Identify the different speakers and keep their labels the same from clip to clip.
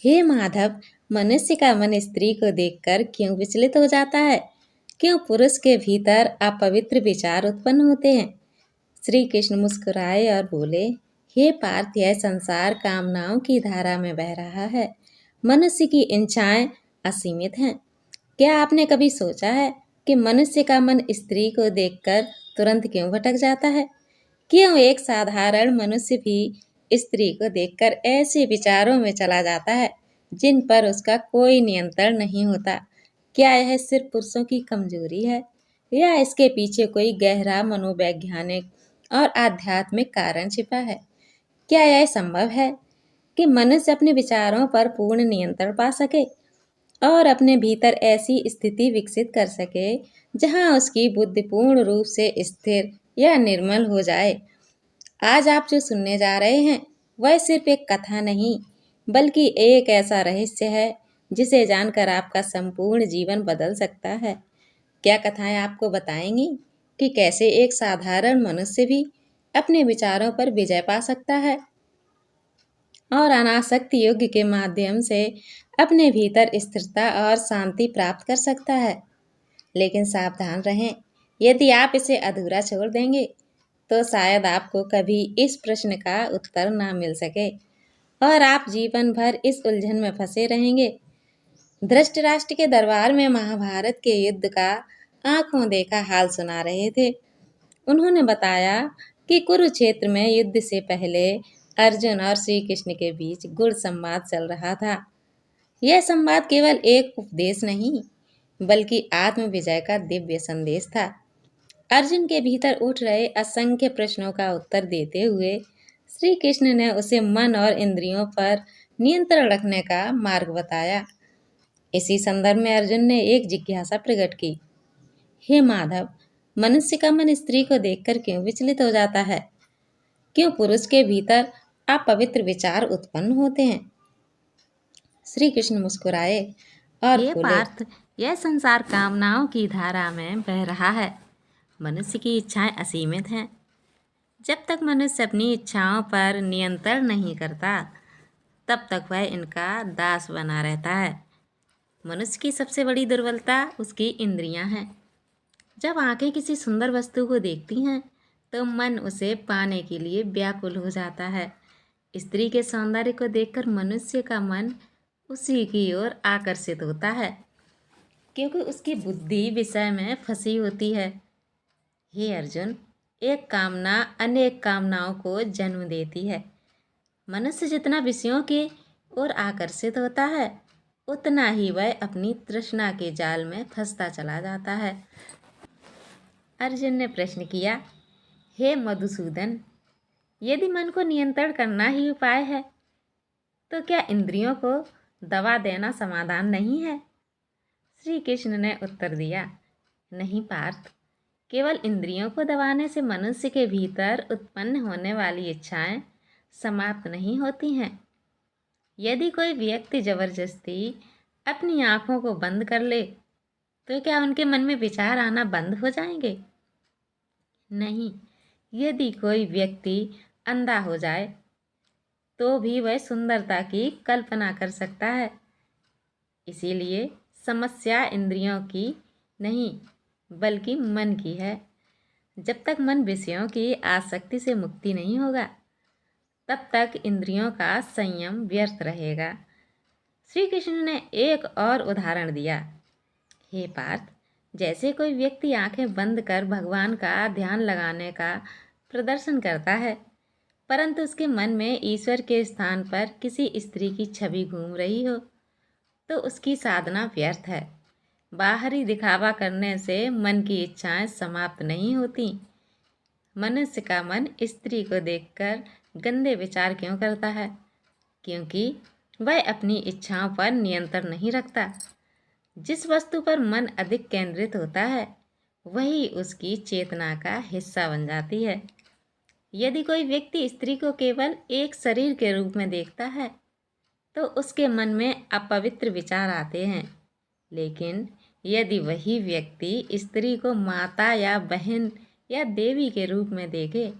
Speaker 1: हे माधव, मनुष्य का मन स्त्री को देखकर क्यों विचलित हो जाता है? क्यों पुरुष के भीतर अपवित्र विचार उत्पन्न होते हैं? श्री कृष्ण मुस्कुराए और बोले, हे पार्थ, यह संसार कामनाओं की धारा में बह रहा है। मनुष्य की इच्छाएं असीमित हैं। क्या आपने कभी सोचा है कि मनुष्य का मन स्त्री को देखकर तुरंत क्यों भटक जाता है? क्यों एक साधारण मनुष्य भी स्त्री को देखकर ऐसे विचारों में चला जाता है जिन पर उसका कोई नियंत्रण नहीं होता? क्या यह सिर्फ पुरुषों की कमजोरी है या इसके पीछे कोई गहरा मनोवैज्ञानिक और आध्यात्मिक कारण छिपा है? क्या यह संभव है कि मनुष्य अपने विचारों पर पूर्ण नियंत्रण पा सके और अपने भीतर ऐसी स्थिति विकसित कर सके जहां उसकी बुद्धि पूर्ण रूप से स्थिर या निर्मल हो जाए? आज आप जो सुनने जा रहे हैं वह सिर्फ एक कथा नहीं, बल्कि एक ऐसा रहस्य है जिसे जानकर आपका संपूर्ण जीवन बदल सकता है। क्या कथाएं आपको बताएंगी कि कैसे एक साधारण मनुष्य भी अपने विचारों पर विजय पा सकता है और अनासक्ति योग के माध्यम से अपने भीतर स्थिरता और शांति प्राप्त कर सकता है। लेकिन सावधान रहें, यदि आप इसे अधूरा छोड़ देंगे तो शायद आपको कभी इस प्रश्न का उत्तर ना मिल सके और आप जीवन भर इस उलझन में फंसे रहेंगे। धृतराष्ट्र के दरबार में महाभारत के युद्ध का आंखों देखा हाल सुना रहे थे। उन्होंने बताया कि कुरुक्षेत्र में युद्ध से पहले अर्जुन और श्री कृष्ण के बीच गुड़ संवाद चल रहा था। यह संवाद केवल एक उपदेश नहीं, बल्कि आत्म विजय का दिव्य संदेश था। अर्जुन के भीतर उठ रहे असंख्य प्रश्नों का उत्तर देते हुए श्री कृष्ण ने उसे मन और इंद्रियों पर नियंत्रण रखने का मार्ग बताया। इसी संदर्भ में अर्जुन ने एक जिज्ञासा प्रकट की, हे माधव, मनुष्य का मन स्त्री को देखकर क्यों विचलित हो जाता है? क्यों पुरुष के भीतर अपवित्र विचार उत्पन्न होते हैं? श्री कृष्ण मुस्कुराए और बोले, पार्थ, यह संसार कामनाओं की धारा में बह रहा है। मनुष्य की इच्छाएं असीमित हैं। जब तक मनुष्य अपनी इच्छाओं पर नियंत्रण नहीं करता, तब तक वह इनका दास बना रहता है। मनुष्य की सबसे बड़ी दुर्बलता उसकी इंद्रियां हैं। जब आंखें किसी सुंदर वस्तु को देखती हैं, तो मन उसे पाने के लिए व्याकुल हो जाता है। स्त्री के सौंदर्य को देखकर मनुष्य का मन उसी की ओर आकर्षित होता है, क्योंकि उसकी बुद्धि विषय में फंसी होती है। हे अर्जुन, एक कामना अनेक कामनाओं को जन्म देती है। मनुष्य जितना विषयों की ओर आकर्षित होता है, उतना ही वह अपनी तृष्णा के जाल में फंसता चला जाता है। अर्जुन ने प्रश्न किया, हे मधुसूदन, यदि मन को नियंत्रण करना ही उपाय है, तो क्या इंद्रियों को दबा देना समाधान नहीं है? श्री कृष्ण ने उत्तर दिया, नहीं पार्थ, केवल इंद्रियों को दबाने से मनुष्य के भीतर उत्पन्न होने वाली इच्छाएं समाप्त नहीं होती हैं। यदि कोई व्यक्ति जबरदस्ती अपनी आंखों को बंद कर ले, तो क्या उनके मन में विचार आना बंद हो जाएंगे? नहीं। यदि कोई व्यक्ति अंधा हो जाए, तो भी वह सुंदरता की कल्पना कर सकता है। इसीलिए समस्या इंद्रियों की नहीं, बल्कि मन की है। जब तक मन विषयों की आसक्ति से मुक्ति नहीं होगा, तब तक इंद्रियों का संयम व्यर्थ रहेगा। श्री कृष्ण ने एक और उदाहरण दिया, हे पार्थ, जैसे कोई व्यक्ति आंखें बंद कर भगवान का ध्यान लगाने का प्रदर्शन करता है, परंतु उसके मन में ईश्वर के स्थान पर किसी स्त्री की छवि घूम रही हो, तो उसकी साधना व्यर्थ है। बाहरी दिखावा करने से मन की इच्छाएं समाप्त नहीं होती। मनुष्य का मन स्त्री को देखकर गंदे विचार क्यों करता है? क्योंकि वह अपनी इच्छाओं पर नियंत्रण नहीं रखता। जिस वस्तु पर मन अधिक केंद्रित होता है, वही उसकी चेतना का हिस्सा बन जाती है। यदि कोई व्यक्ति स्त्री को केवल एक शरीर के रूप में देखता है, तो उसके मन में अपवित्र विचार आते हैं। लेकिन यदि वही व्यक्ति स्त्री को माता या बहन या देवी के रूप में देखे,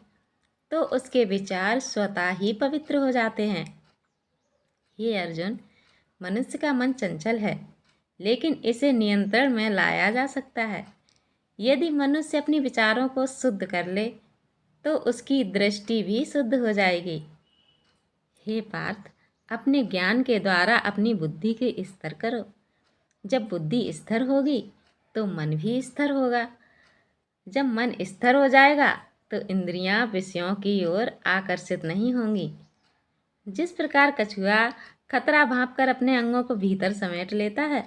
Speaker 1: तो उसके विचार स्वतः ही पवित्र हो जाते हैं। हे अर्जुन, मनुष्य का मन चंचल है, लेकिन इसे नियंत्रण में लाया जा सकता है। यदि मनुष्य अपने विचारों को शुद्ध कर ले तो उसकी दृष्टि भी शुद्ध हो जाएगी। हे पार्थ, अपने ज्ञान के द्वारा अपनी बुद्धि के स्थिर करो। जब बुद्धि स्थिर होगी तो मन भी स्थिर होगा। जब मन स्थिर हो जाएगा तो इंद्रियां विषयों की ओर आकर्षित नहीं होंगी। जिस प्रकार कछुआ खतरा भांपकर अपने अंगों को भीतर समेट लेता है,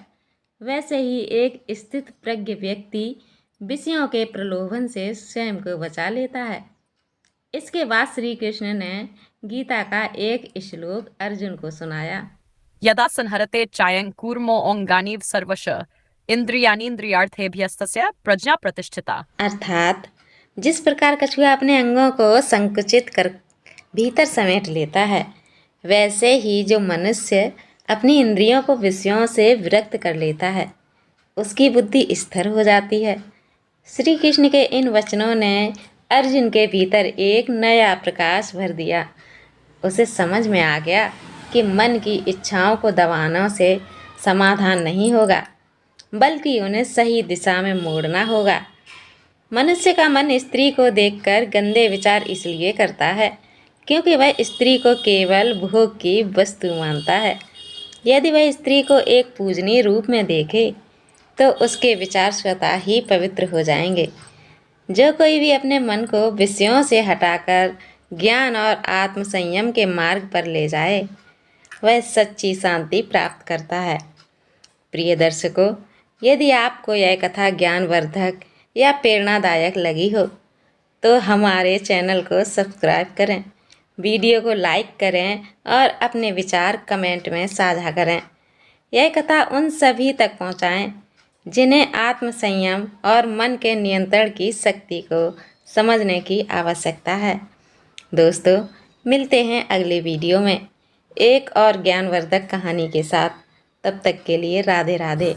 Speaker 1: वैसे ही एक स्थित प्रज्ञ व्यक्ति विषयों के प्रलोभन से स्वयं को बचा लेता है। इसके बाद श्री कृष्ण ने गीता का एक श्लोक अर्जुन को सुनाया।
Speaker 2: यदा संहरते चायं कूर्मो अंगानीव सर्वश इंद्रियाणीन्द्रियार्थेभ्यस्तस्य प्रज्ञा प्रतिष्ठिता।
Speaker 1: अर्थात जिस प्रकार कछुआ अपने अंगों को संकुचित कर भीतर समेट लेता है, वैसे ही जो मनुष्य अपनी इंद्रियों को विषयों से विरक्त कर लेता है, उसकी बुद्धि स्थिर हो जाती है। श्री कृष्ण के इन वचनों ने अर्जुन के भीतर एक नया प्रकाश भर दिया। उसे समझ में आ गया कि मन की इच्छाओं को दबाने से समाधान नहीं होगा, बल्कि उन्हें सही दिशा में मोड़ना होगा। मनुष्य का मन स्त्री को देखकर गंदे विचार इसलिए करता है क्योंकि वह स्त्री को केवल भोग की वस्तु मानता है। यदि वह स्त्री को एक पूजनीय रूप में देखे तो उसके विचार स्वतः ही पवित्र हो जाएंगे। जो कोई भी अपने मन को विषयों से हटाकर ज्ञान और आत्म संयम के मार्ग पर ले जाए, वह सच्ची शांति प्राप्त करता है। प्रिय दर्शकों, यदि आपको यह कथा ज्ञानवर्धक या प्रेरणादायक लगी हो तो हमारे चैनल को सब्सक्राइब करें, वीडियो को लाइक करें और अपने विचार कमेंट में साझा करें। यह कथा उन सभी तक पहुंचाएं जिन्हें आत्म संयम और मन के नियंत्रण की शक्ति को समझने की आवश्यकता है। दोस्तों, मिलते हैं अगले वीडियो में एक और ज्ञानवर्धक कहानी के साथ। तब तक के लिए राधे राधे।